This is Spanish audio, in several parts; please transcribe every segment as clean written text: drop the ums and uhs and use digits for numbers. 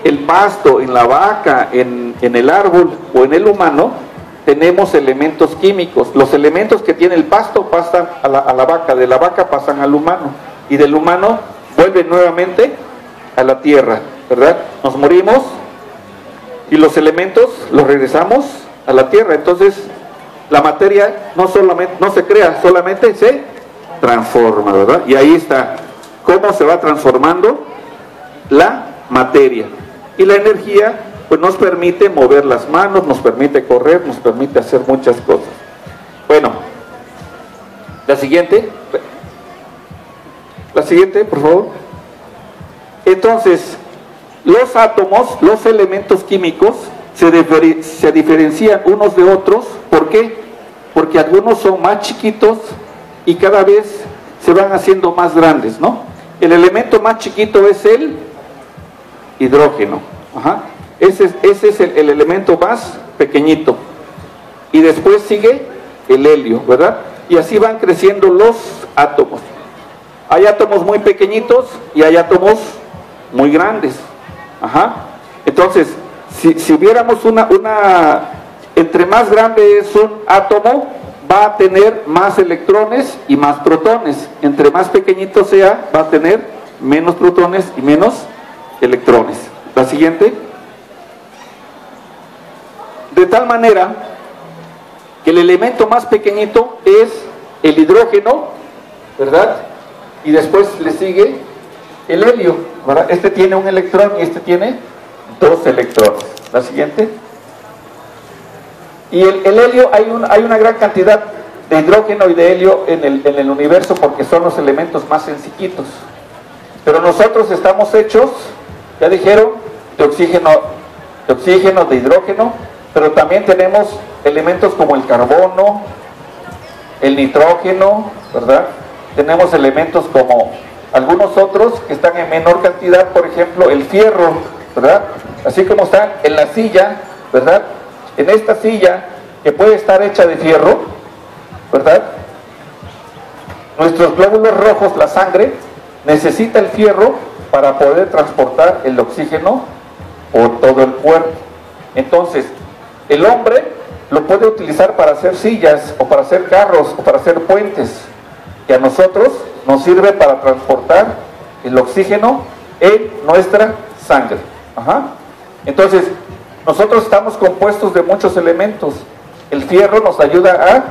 el pasto, en la vaca, en el árbol o en el humano, tenemos elementos químicos. Los elementos que tiene el pasto pasan a la vaca, de la vaca pasan al humano, y del humano vuelven nuevamente a la tierra, ¿verdad? Nos morimos y los elementos los regresamos a la tierra. Entonces la materia no se crea, solamente se transforma, ¿verdad? Y ahí está cómo se va transformando la materia. Y la energía pues nos permite mover las manos, nos permite correr, nos permite hacer muchas cosas. Bueno, la siguiente, por favor. Entonces, los átomos, los elementos químicos se diferencian unos de otros. ¿Por qué? Porque algunos son más chiquitos y cada vez se van haciendo más grandes, ¿no? El elemento más chiquito es el hidrógeno. Ajá. Ese es el elemento más pequeñito. Y después sigue el helio, ¿verdad? Y así van creciendo los átomos. Hay átomos muy pequeñitos y hay átomos muy grandes. Ajá. Entonces, si hubiéramos entre más grande es un átomo, va a tener más electrones y más protones. Entre más pequeñito sea, va a tener menos protones y menos electrones. La siguiente. De tal manera que el elemento más pequeñito es el hidrógeno, ¿verdad? Y después le sigue el helio, ¿verdad? Este tiene un electrón y este tiene 2 electrones. La siguiente. Y el helio, hay una gran cantidad de hidrógeno y de helio en el universo porque son los elementos más sencillitos. Pero nosotros estamos hechos, ya dijeron, de oxígeno, de hidrógeno, pero también tenemos elementos como el carbono, el nitrógeno, ¿verdad? Tenemos elementos como algunos otros que están en menor cantidad, por ejemplo, el fierro, ¿verdad? Así como están en la silla, ¿verdad? En esta silla, que puede estar hecha de fierro, ¿verdad? Nuestros glóbulos rojos, la sangre, necesita el fierro para poder transportar el oxígeno por todo el cuerpo. Entonces, el hombre lo puede utilizar para hacer sillas, o para hacer carros, o para hacer puentes, que a nosotros nos sirve para transportar el oxígeno en nuestra sangre. Ajá. Entonces, nosotros estamos compuestos de muchos elementos. El fierro nos ayuda a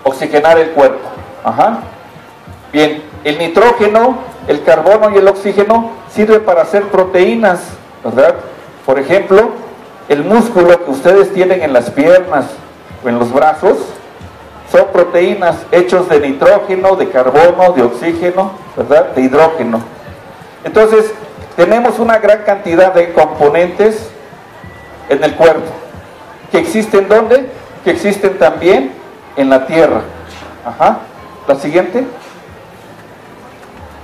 oxigenar el cuerpo. Ajá. Bien, el nitrógeno, el carbono y el oxígeno sirven para hacer proteínas, ¿verdad? Por ejemplo, el músculo que ustedes tienen en las piernas o en los brazos son proteínas hechos de nitrógeno, de carbono, de oxígeno, ¿verdad? De hidrógeno. Entonces, tenemos una gran cantidad de componentes en el cuerpo. ¿Que existen dónde? Que existen también en la Tierra. Ajá. La siguiente.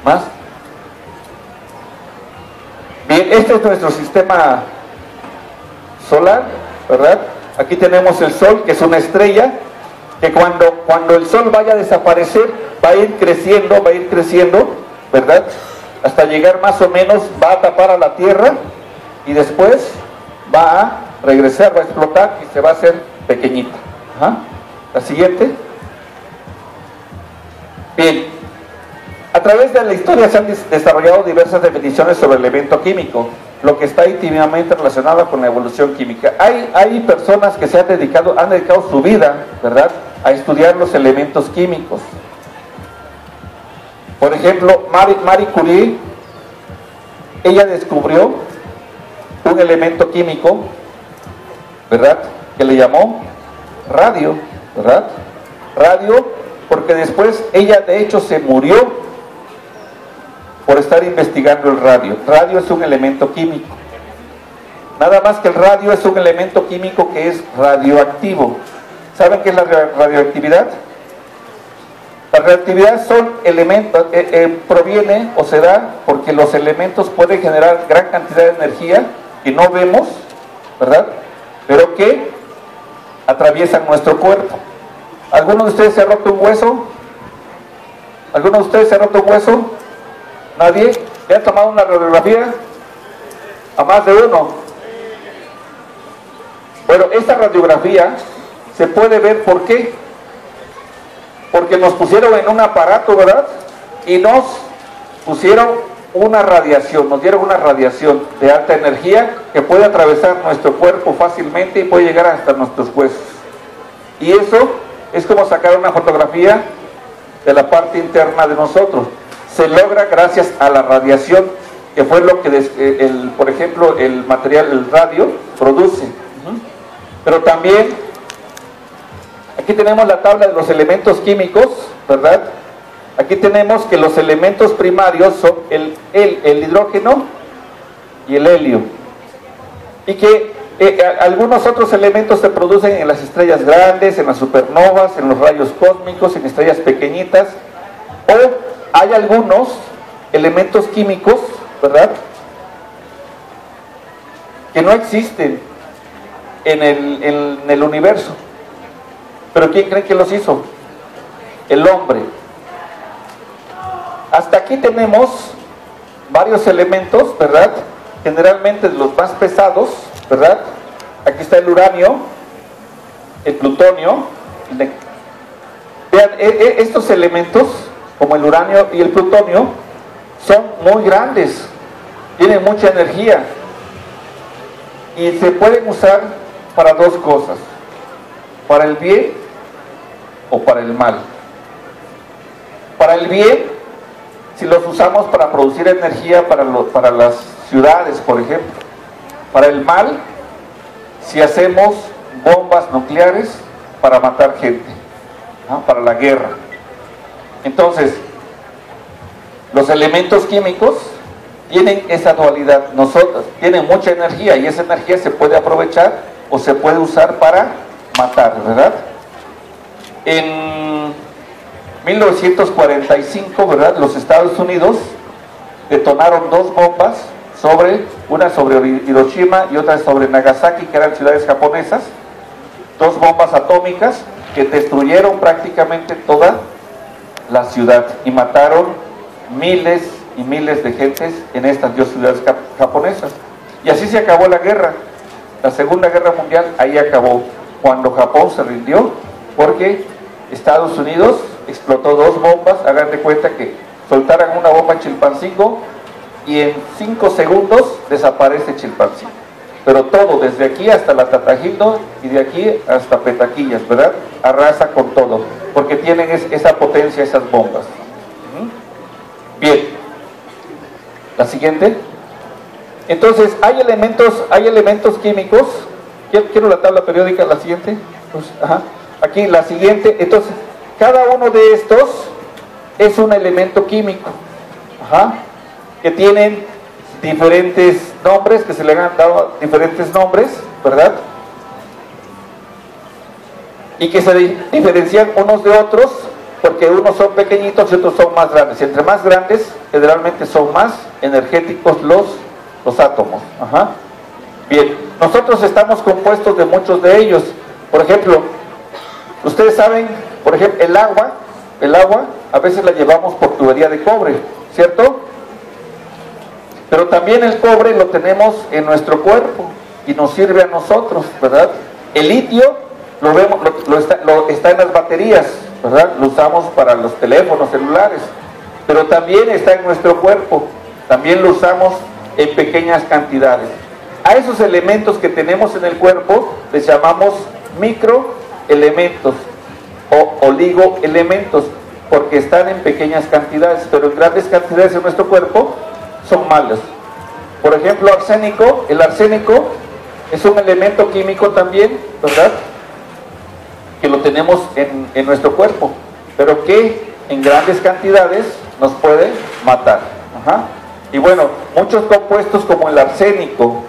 ¿Más? Bien, este es nuestro sistema solar, ¿verdad? Aquí tenemos el Sol, que es una estrella, que cuando el Sol vaya a desaparecer, va a ir creciendo, ¿verdad? Hasta llegar más o menos, va a tapar a la Tierra, y después va a regresar, va a explotar, y se va a hacer pequeñita. Ajá. La siguiente. Bien, a través de la historia se han desarrollado diversas definiciones sobre el elemento químico, lo que está íntimamente relacionado con la evolución química. Hay personas que han dedicado su vida, ¿verdad?, a estudiar los elementos químicos. Por ejemplo, Marie Curie, ella descubrió un elemento químico, ¿verdad?, que le llamó radio, ¿verdad? Radio, porque después ella de hecho se murió por estar investigando el radio. Radio es un elemento químico. Nada más que el radio es un elemento químico que es radioactivo. ¿Saben qué es la radioactividad? La radioactividad son elementos, proviene o se da porque los elementos pueden generar gran cantidad de energía que no vemos, ¿verdad?, pero que atraviesan nuestro cuerpo. ¿Alguno de ustedes se ha roto un hueso? ¿Alguno de ustedes se ha roto un hueso? ¿Nadie? ¿Le han tomado una radiografía? a más de uno. Bueno, esta radiografía se puede ver, ¿por qué? Porque nos pusieron en un aparato, ¿verdad? Y nos pusieron una radiación, nos dieron una radiación de alta energía que puede atravesar nuestro cuerpo fácilmente y puede llegar hasta nuestros huesos. Y eso es como sacar una fotografía de la parte interna de nosotros. Se logra gracias a la radiación, que fue lo que, por ejemplo, el material, el radio, produce. Pero también, aquí tenemos la tabla de los elementos químicos, ¿verdad? Aquí tenemos que los elementos primarios son el hidrógeno y el helio. Y que algunos otros elementos se producen en las estrellas grandes, en las supernovas, en los rayos cósmicos, en estrellas pequeñitas. O hay algunos elementos químicos, ¿verdad?, que no existen en el universo. ¿Pero quién cree que los hizo? El hombre. Hasta aquí tenemos varios elementos, ¿verdad? Generalmente los más pesados, ¿verdad? Aquí está el uranio, el plutonio. Vean, estos elementos, como el uranio y el plutonio, son muy grandes, tienen mucha energía y se pueden usar para dos cosas: para el bien o para el mal. Para el bien, si los usamos para producir energía para las ciudades, por ejemplo. Para el mal, si hacemos bombas nucleares para matar gente, ¿no?, para la guerra. Entonces, los elementos químicos tienen esa dualidad. Tienen mucha energía y esa energía se puede aprovechar o se puede usar para matar, ¿verdad? En 1945, ¿verdad?, los Estados Unidos detonaron dos bombas, una sobre Hiroshima y otra sobre Nagasaki, que eran ciudades japonesas, dos bombas atómicas que destruyeron prácticamente toda la ciudad y mataron miles y miles de gentes en estas dos ciudades japonesas. Y así se acabó la guerra. La Segunda Guerra Mundial ahí acabó, cuando Japón se rindió, porque Estados Unidos explotó dos bombas. Hagan de cuenta que soltaran una bomba en Chilpancingo y en 5 segundos desaparece Chilpancingo. Pero todo, desde aquí hasta la Tatajildo y de aquí hasta Petaquillas, ¿verdad?, arrasa con todo, porque tienen esa potencia esas bombas. Bien, la siguiente. Entonces, hay elementos químicos. Quiero la tabla periódica, la siguiente. Pues, aquí la siguiente. Entonces, cada uno de estos es un elemento químico, que tienen diferentes nombres, que se le han dado diferentes nombres, ¿verdad? Y que se diferencian unos de otros, porque unos son pequeñitos y otros son más grandes. Y entre más grandes, generalmente son más energéticos los átomos. Bien, nosotros estamos compuestos de muchos de ellos. Por ejemplo, ustedes saben, por ejemplo, el agua a veces la llevamos por tubería de cobre, ¿cierto? Pero también el cobre lo tenemos en nuestro cuerpo y nos sirve a nosotros, ¿verdad? El litio lo vemos, está en las baterías, ¿verdad? Lo usamos para los teléfonos celulares, pero también está en nuestro cuerpo, también lo usamos en pequeñas cantidades. A esos elementos que tenemos en el cuerpo les llamamos microelementos o oligoelementos, porque están en pequeñas cantidades, pero en grandes cantidades en nuestro cuerpo son malos. Por ejemplo, arsénico. El arsénico es un elemento químico también, ¿verdad?, que lo tenemos en nuestro cuerpo, pero que en grandes cantidades nos puede matar. Y bueno, muchos compuestos como el arsénico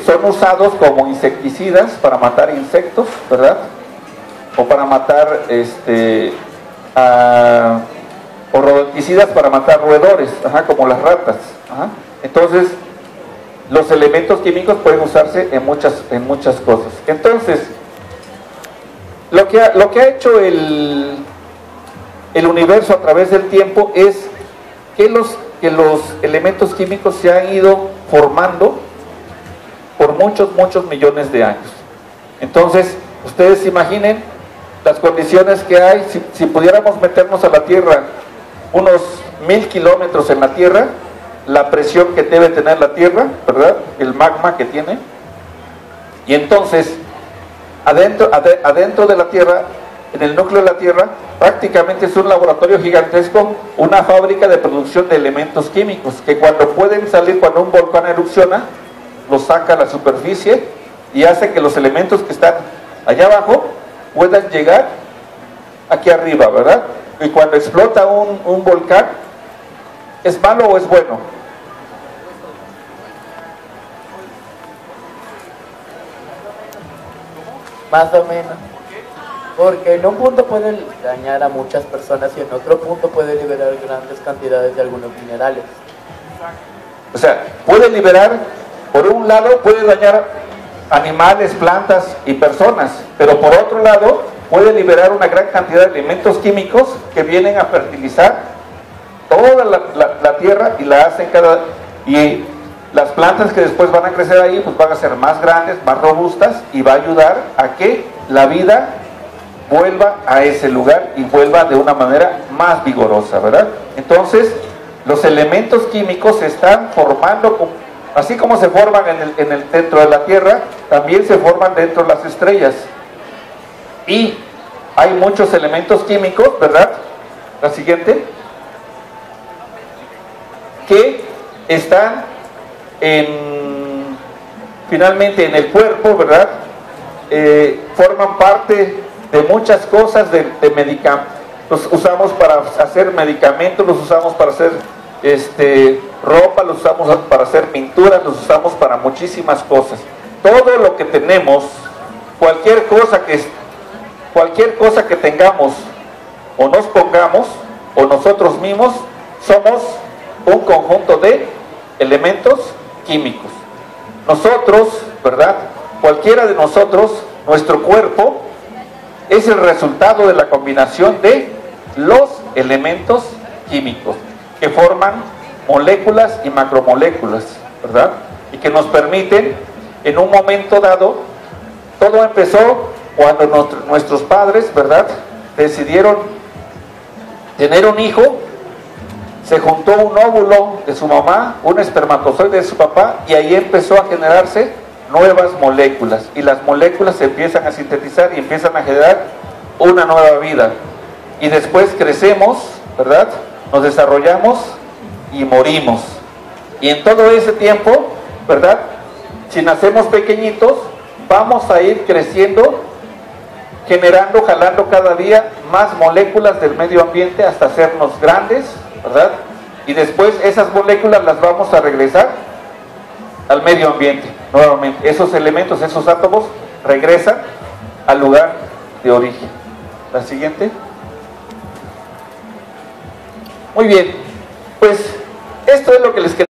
son usados como insecticidas para matar insectos, ¿verdad?, o para matar o rodenticidas para matar roedores, como las ratas. Entonces, los elementos químicos pueden usarse en muchas cosas. Entonces, lo que ha hecho el universo a través del tiempo es que que los elementos químicos se han ido formando por muchos millones de años. Entonces, ustedes imaginen las condiciones que hay. Si pudiéramos meternos a la Tierra unos 1000 kilómetros en la Tierra, la presión que debe tener la Tierra, ¿verdad? El magma que tiene. Y entonces, adentro de la Tierra, en el núcleo de la Tierra, prácticamente es un laboratorio gigantesco, una fábrica de producción de elementos químicos, que cuando pueden salir, cuando un volcán erupciona, los saca a la superficie y hace que los elementos que están allá abajo puedan llegar aquí arriba, ¿verdad? Y cuando explota un volcán, ¿es malo o es bueno? Más o menos. Porque en un punto puede dañar a muchas personas y en otro punto puede liberar grandes cantidades de algunos minerales. O sea, puede liberar, por un lado puede dañar animales, plantas y personas, pero por otro lado puede liberar una gran cantidad de elementos químicos que vienen a fertilizar toda la tierra y la hacen y las plantas que después van a crecer ahí pues van a ser más grandes, más robustas, y va a ayudar a que la vida vuelva a ese lugar y vuelva de una manera más vigorosa, ¿verdad? Entonces, los elementos químicos se están formando, así como se forman en el centro de la Tierra, también se forman dentro de las estrellas. Y hay muchos elementos químicos, ¿verdad? La siguiente, que están finalmente en el cuerpo, ¿verdad? Forman parte de muchas cosas de medicamentos. Los usamos para hacer medicamentos, los usamos para hacer ropa, los usamos para hacer pinturas, los usamos para muchísimas cosas. Todo lo que tenemos, cualquier cosa que tengamos o nos pongamos, o nosotros mismos, somos un conjunto de elementos químicos. Nosotros, ¿verdad? Cualquiera de nosotros, nuestro cuerpo es el resultado de la combinación de los elementos químicos que forman moléculas y macromoléculas, ¿verdad? Y que nos permiten, en un momento dado, todo empezó cuando nuestros padres, ¿verdad?, decidieron tener un hijo. Se juntó un óvulo de su mamá, un espermatozoide de su papá, y ahí empezó a generarse nuevas moléculas, y las moléculas se empiezan a sintetizar y empiezan a generar una nueva vida. Y después crecemos, ¿verdad?, nos desarrollamos y morimos. Y en todo ese tiempo, ¿verdad?, si nacemos pequeñitos, vamos a ir creciendo, generando, jalando cada día más moléculas del medio ambiente hasta hacernos grandes, ¿verdad? Y después esas moléculas las vamos a regresar al medio ambiente nuevamente. Esos elementos, esos átomos regresan al lugar de origen. La siguiente. Muy bien, pues esto es lo que les quería